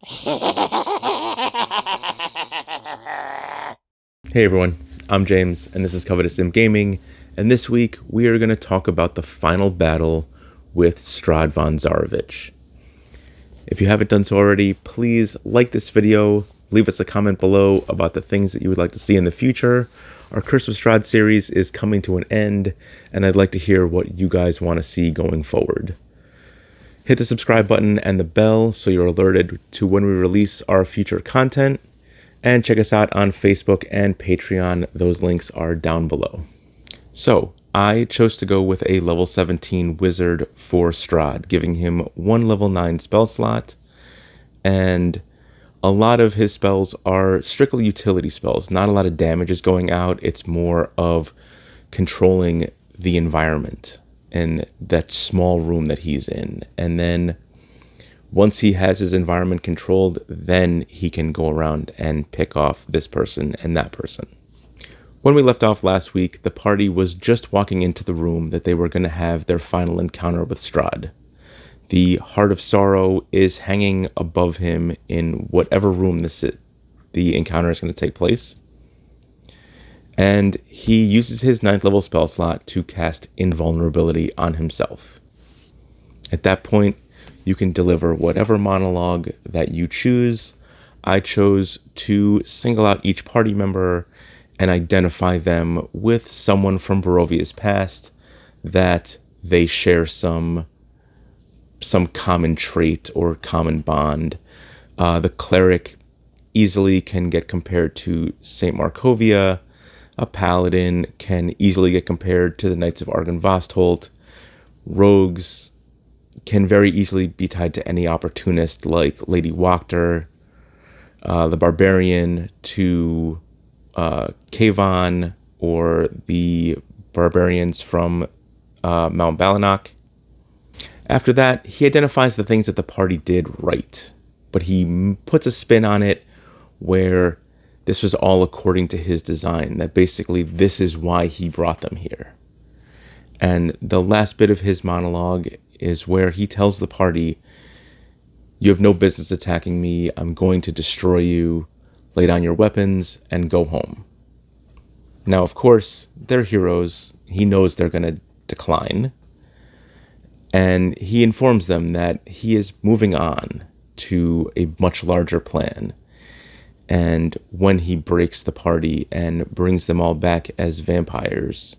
Hey everyone, I'm James, and this is Covetous Imp Gaming, and this week we are going to talk about the final battle with Strahd von Zarovich. If you haven't done so already, please like this video, leave us a comment below about the things that you would like to see in the future. Our Curse of Strahd series is coming to an end, and I'd like to hear what you guys want to see going forward. Hit the subscribe button and the bell so you're alerted to when we release our future content. And check us out on Facebook and Patreon. Those links are down below. So, I chose to go with a level 17 wizard for Strahd, giving him one level 9 spell slot. And a lot of his spells are strictly utility spells. Not a lot of damage is going out. It's more of controlling the environment and that small room that he's in. And then once he has his environment controlled, then he can go around and pick off this person and that person. When we left off last week, the party was just walking into the room that they were going to have their final encounter with Strahd. The Heart of Sorrow is hanging above him in whatever room the encounter is going to take place. And he uses his 9th level spell slot to cast Invulnerability on himself. At that point, you can deliver whatever monologue that you choose. I chose to single out each party member and identify them with someone from Barovia's past that they share some common trait or common bond. The cleric easily can get compared to St. Markovia. A paladin can easily get compared to the Knights of Argynvostholt. Rogues can very easily be tied to any opportunist like Lady Wachter, the Barbarian to Kayvon, or the Barbarians from Mount Balinok. After that, he identifies the things that the party did right, but he puts a spin on it where this was all according to his design, that basically this is why he brought them here. And the last bit of his monologue is where he tells the party, "You have no business attacking me. I'm going to destroy you. Lay down your weapons and go home." Now, of course, they're heroes. He knows they're going to decline. And he informs them that he is moving on to a much larger plan. And when he breaks the party and brings them all back as vampires,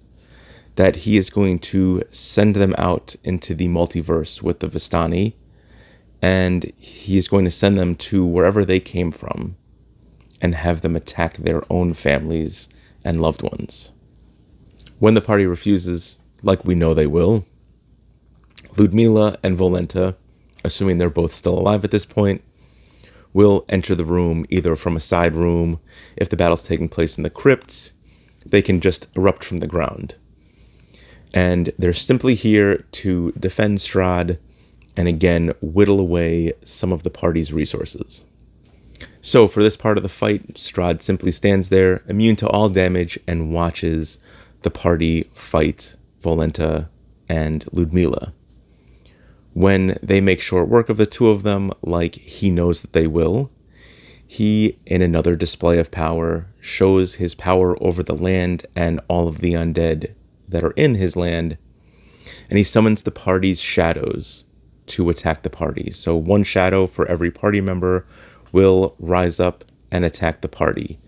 that he is going to send them out into the multiverse with the Vistani, and he is going to send them to wherever they came from and have them attack their own families and loved ones. When the party refuses, like we know they will, Ludmila and Volenta, assuming they're both still alive at this point, will enter the room either from a side room. If the battle's taking place in the crypts, they can just erupt from the ground. And they're simply here to defend Strahd and again whittle away some of the party's resources. So for this part of the fight, Strahd simply stands there, immune to all damage, and watches the party fight Volenta and Ludmila. When they make short work of the two of them, like he knows that they will, he, in another display of power, shows his power over the land and all of the undead that are in his land, and he summons the party's shadows to attack the party. So one shadow for every party member will rise up and attack the party.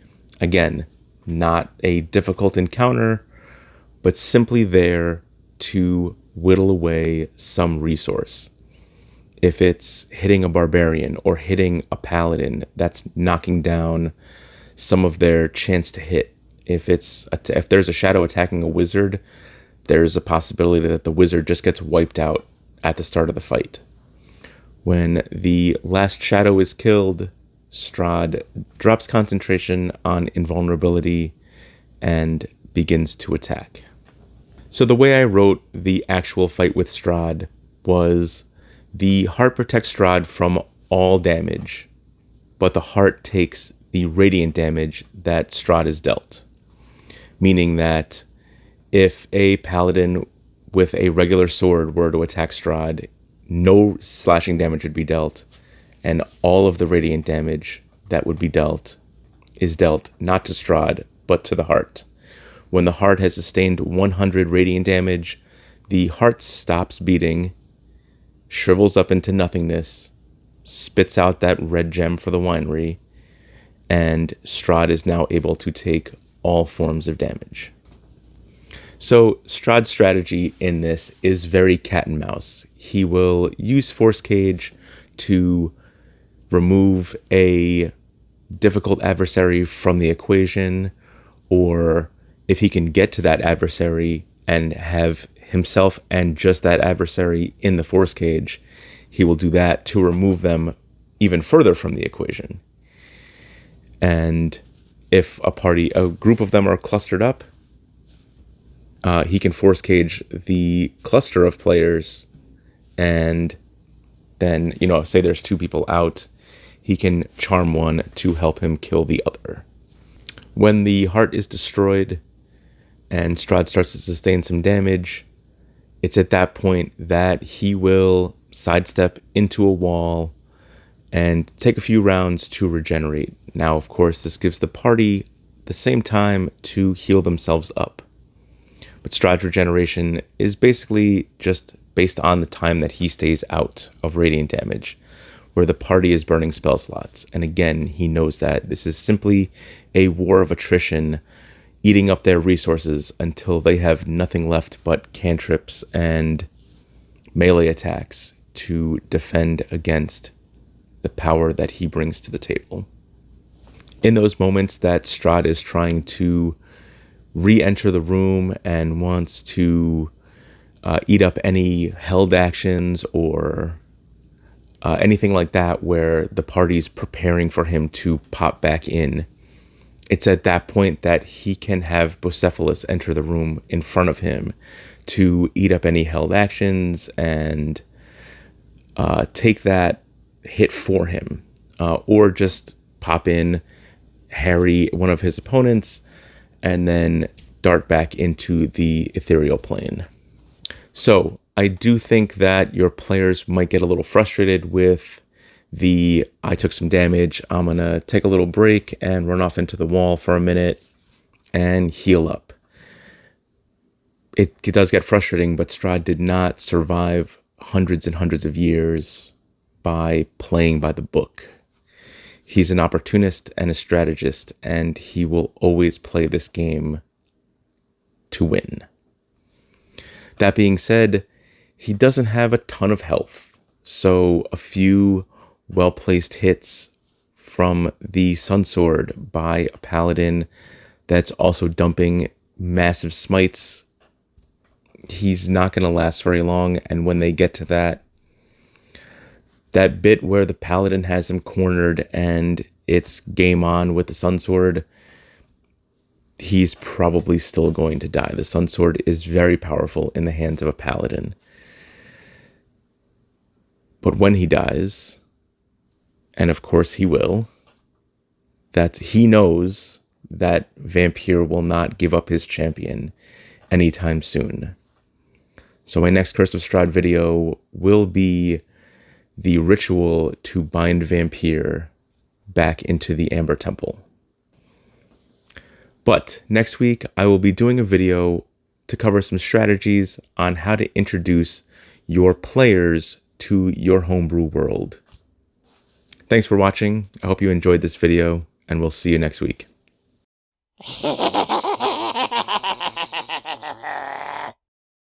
Again, not a difficult encounter, but simply there to whittle away some resource. If it's hitting a barbarian or hitting a paladin, that's knocking down some of their chance to hit. If there's a shadow attacking a wizard, there's a possibility that the wizard just gets wiped out at the start of the fight. When the last shadow is killed, Strahd drops concentration on invulnerability and begins to attack. So the way I wrote the actual fight with Strahd was the heart protects Strahd from all damage, but the heart takes the radiant damage that Strahd is dealt. Meaning that if a paladin with a regular sword were to attack Strahd, no slashing damage would be dealt, and all of the radiant damage that would be dealt is dealt not to Strahd, but to the heart. When the heart has sustained 100 radiant damage, the heart stops beating, shrivels up into nothingness, spits out that red gem for the winery, and Strahd is now able to take all forms of damage. So Strahd's strategy in this is very cat and mouse. He will use Force Cage to remove a difficult adversary from the equation, or if he can get to that adversary and have himself and just that adversary in the Force Cage, he will do that to remove them even further from the equation. And if a group of them are clustered up, he can Force Cage the cluster of players, and then, say there's 2 people out, he can charm one to help him kill the other. When the heart is destroyed and Strahd starts to sustain some damage, it's at that point that he will sidestep into a wall and take a few rounds to regenerate. Now, of course, this gives the party the same time to heal themselves up. But Strahd's regeneration is basically just based on the time that he stays out of radiant damage, where the party is burning spell slots. And again, he knows that this is simply a war of attrition, eating up their resources until they have nothing left but cantrips and melee attacks to defend against the power that he brings to the table. In those moments that Strahd is trying to re-enter the room and wants to eat up any held actions or anything like that where the party's preparing for him to pop back in, it's at that point that he can have Bucephalus enter the room in front of him to eat up any held actions and take that hit for him, or just pop in, harry one of his opponents, and then dart back into the ethereal plane. So I do think that your players might get a little frustrated with I took some damage, I'm going to take a little break and run off into the wall for a minute and heal up. It does get frustrating, but Strahd did not survive hundreds and hundreds of years by playing by the book. He's an opportunist and a strategist, and he will always play this game to win. That being said, he doesn't have a ton of health, so a few well-placed hits from the Sun Sword by a paladin that's also dumping massive smites, he's not going to last very long. And when they get to that bit where the paladin has him cornered and it's game on with the Sun Sword, he's probably still going to die. The Sun Sword is very powerful in the hands of a paladin. But when he dies, and of course he will, that he knows that Vampire will not give up his champion anytime soon. So my next Curse of Strahd video will be the ritual to bind Vampire back into the Amber Temple. But next week, I will be doing a video to cover some strategies on how to introduce your players to your homebrew world. Thanks for watching. I hope you enjoyed this video, and we'll see you next week.